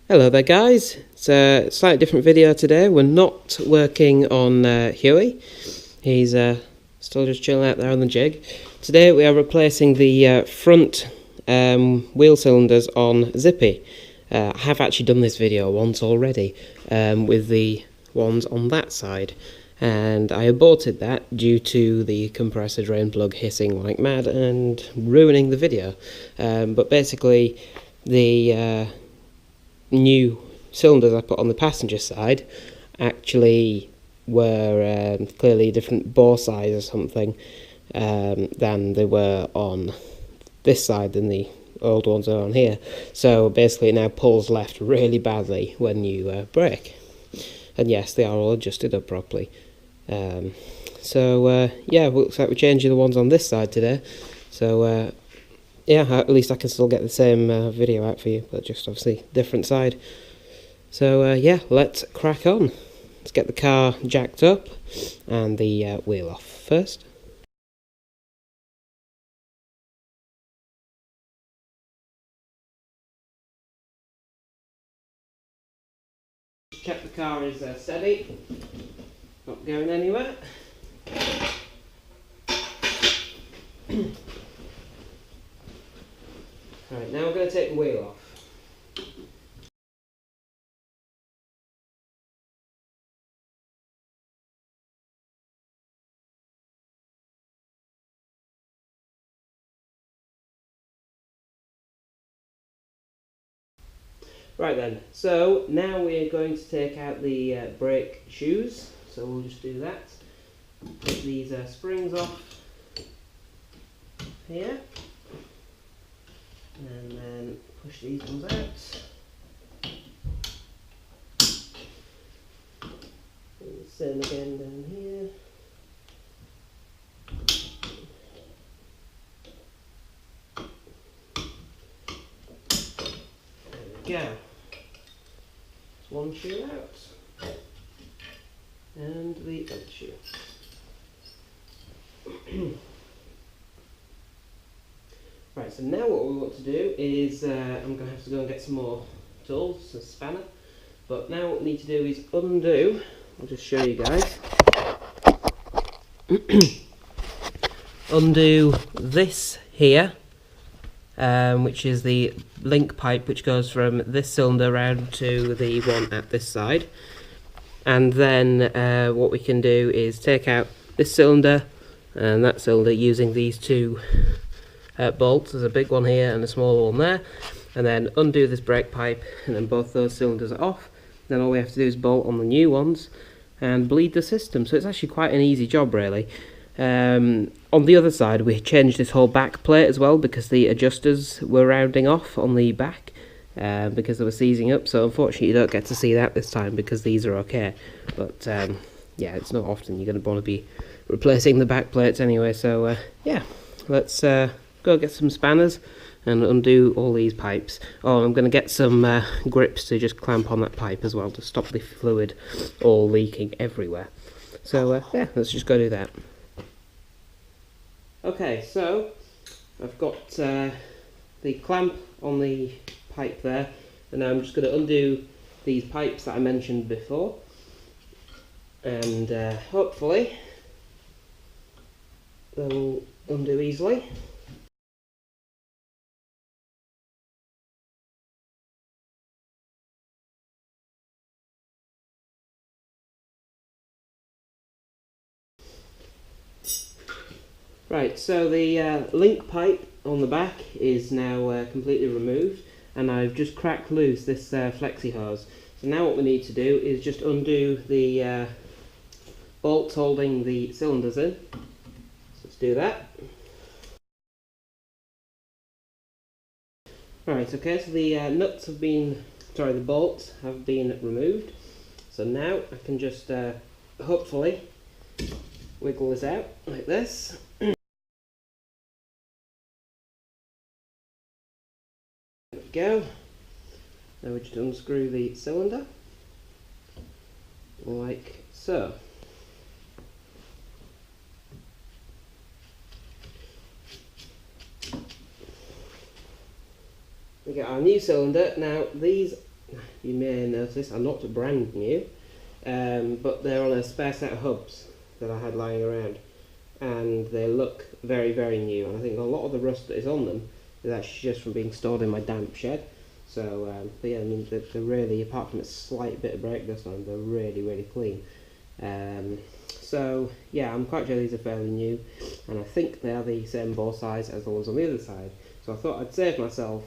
Hello there guys, it's a slightly different video today. We're not working on Huey, he's still just chilling out there on the jig. Today we are replacing the front wheel cylinders on Zippy. I have actually done this video once already with the ones on that side, and I aborted that due to the compressor drain plug hissing like mad and ruining the video. But basically the new cylinders I put on the passenger side actually were clearly a different bore size or something than they were on this side than the old ones are on here. So basically it now pulls left really badly when you brake. And yes, they are all adjusted up properly. Yeah, looks like we're changing the ones on this side today. So yeah, at least I can still get the same video out for you, but just obviously different side. So yeah, let's crack on. Let's get the car jacked up and the wheel off first. Check the car is steady, not going anywhere. Right, now we're going to take the wheel off. Right then, so now we're going to take out the brake shoes, so we'll just do that. Put these springs off here, and then push these ones out. And same again down here. There we go. There's one shoe out, and the other shoe. Right, so now what we want to do is, I'm going to have to go and get some more tools, a spanner, but now what we need to do is undo, I'll just show you guys, undo this here, which is the link pipe which goes from this cylinder round to the one at this side, and then what we can do is take out this cylinder and that cylinder using these two bolts. There's a big one here and a small one there, and then undo this brake pipe, and then both those cylinders are off. Then all we have to do is bolt on the new ones and bleed the system. So it's actually quite an easy job really. On the other side we changed this whole back plate as well because the adjusters were rounding off on the back because they were seizing up, so unfortunately you don't get to see that this time because these are okay. But yeah, it's not often you're going to want to be replacing the back plates anyway, so yeah, let's go get some spanners and undo all these pipes. Oh, I'm going to get some grips to just clamp on that pipe as well to stop the fluid all leaking everywhere. So yeah, let's just go do that. Okay, so I've got the clamp on the pipe there, and now I'm just going to undo these pipes that I mentioned before, and hopefully they'll undo easily. Right, so the link pipe on the back is now completely removed, and I've just cracked loose this flexi hose. So now what we need to do is just undo the bolts holding the cylinders in. So let's do that. Right, okay, so the the bolts have been removed. So now I can just hopefully wiggle this out like this. There we go. Now we just unscrew the cylinder, like so. We get our new cylinder. Now these you may notice are not brand new, but they're on a spare set of hubs that I had lying around, and they look very, very new, and I think a lot of the rust that is on them is actually just from being stored in my damp shed. So, but yeah, I mean, they're really, apart from a slight bit of brake dust on them, they're really, really clean. So yeah, I'm quite sure these are fairly new, and I think they are the same bore size as the ones on the other side. So I thought I'd save myself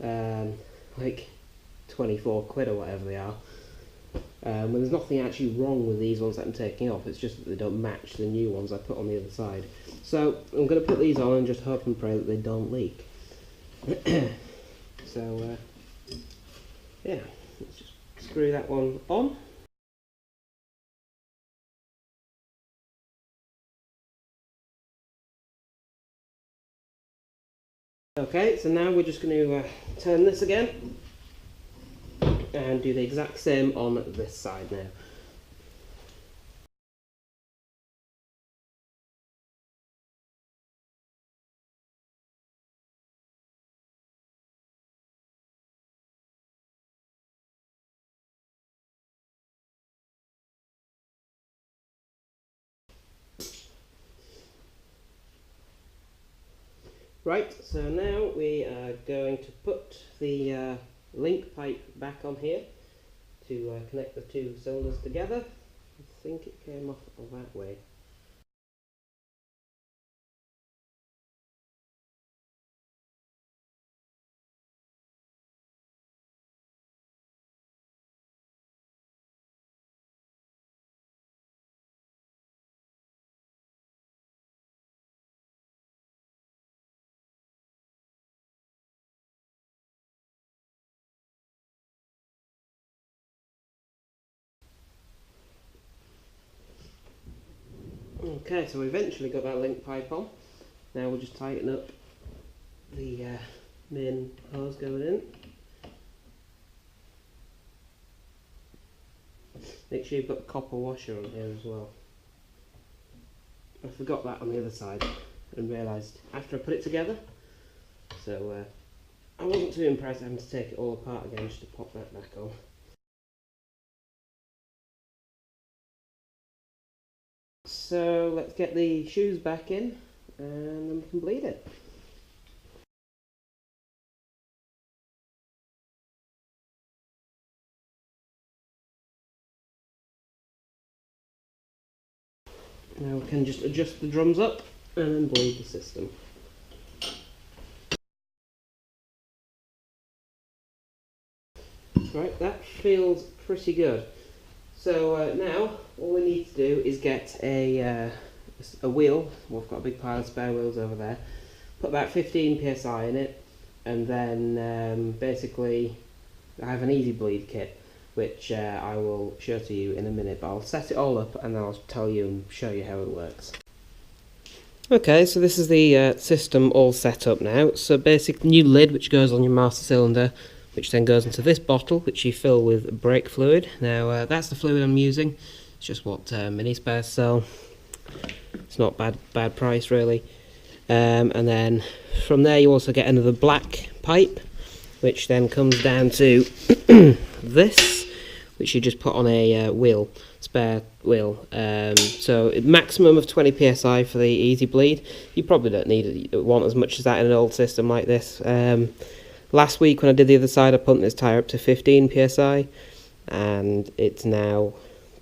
like 24 quid or whatever they are. When there's nothing actually wrong with these ones that I'm taking off, it's just that they don't match the new ones I put on the other side. So I'm going to put these on and just hope and pray that they don't leak. So yeah, let's just screw that one on. Okay, so now we're just going to turn this again and do the exact same on this side now. Right, so now we are going to put the link pipe back on here to connect the two cylinders together. I think it came off that way. Okay, so we eventually got that link pipe on. Now we'll just tighten up the main hose going in. Make sure you've got the copper washer on here as well. I forgot that on the other side and realised after I put it together. So I wasn't too impressed having to take it all apart again just to pop that back on. So let's get the shoes back in and then we can bleed it. Now we can just adjust the drums up and then bleed the system. Right, that feels pretty good. So now all we need to do is get a wheel. We've got a big pile of spare wheels over there. Put about 15 psi in it, and then basically I have an easy bleed kit, which I will show to you in a minute. But I'll set it all up and then I'll tell you and show you how it works. Okay, so this is the system all set up now. So basic new lid which goes on your master cylinder, which then goes into this bottle which you fill with brake fluid. Now that's the fluid I'm using. It's just what Mini Spares sell. It's not bad price really. And then from there you also get another black pipe, which then comes down to this, which you just put on a wheel, spare wheel. So a maximum of 20 psi for the easy bleed. You probably don't want as much as that in an old system like this. Last week when I did the other side, I pumped this tyre up to 15 psi, and it's now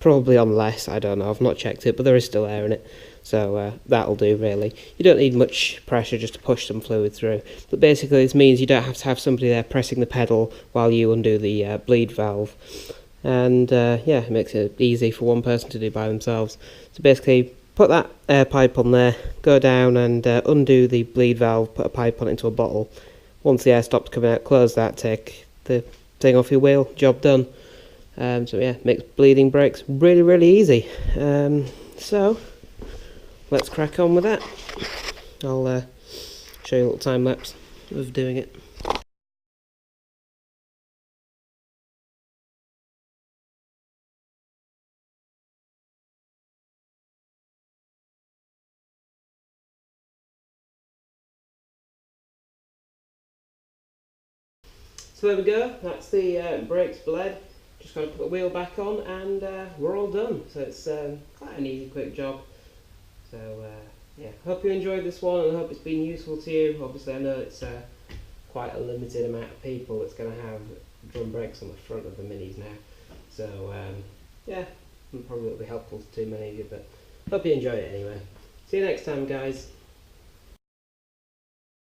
probably on less. I don't know, I've not checked it, but there is still air in it. So that'll do really. You don't need much pressure just to push some fluid through. But basically this means you don't have to have somebody there pressing the pedal while you undo the bleed valve. And yeah, it makes it easy for one person to do by themselves. So basically put that air pipe on there, go down and undo the bleed valve, put a pipe on it into a bottle. Once the air stops coming out, close that, take the thing off your wheel, job done. So yeah, makes bleeding brakes really, really easy. So let's crack on with that. I'll show you a little time lapse of doing it. So there we go, that's the brakes bled. Just got to put the wheel back on and we're all done. So it's quite an easy, quick job. So yeah, hope you enjoyed this one and I hope it's been useful to you. Obviously I know it's quite a limited amount of people that's going to have drum brakes on the front of the Minis now. So yeah, probably won't be helpful to too many of you, but hope you enjoy it anyway. See you next time, guys.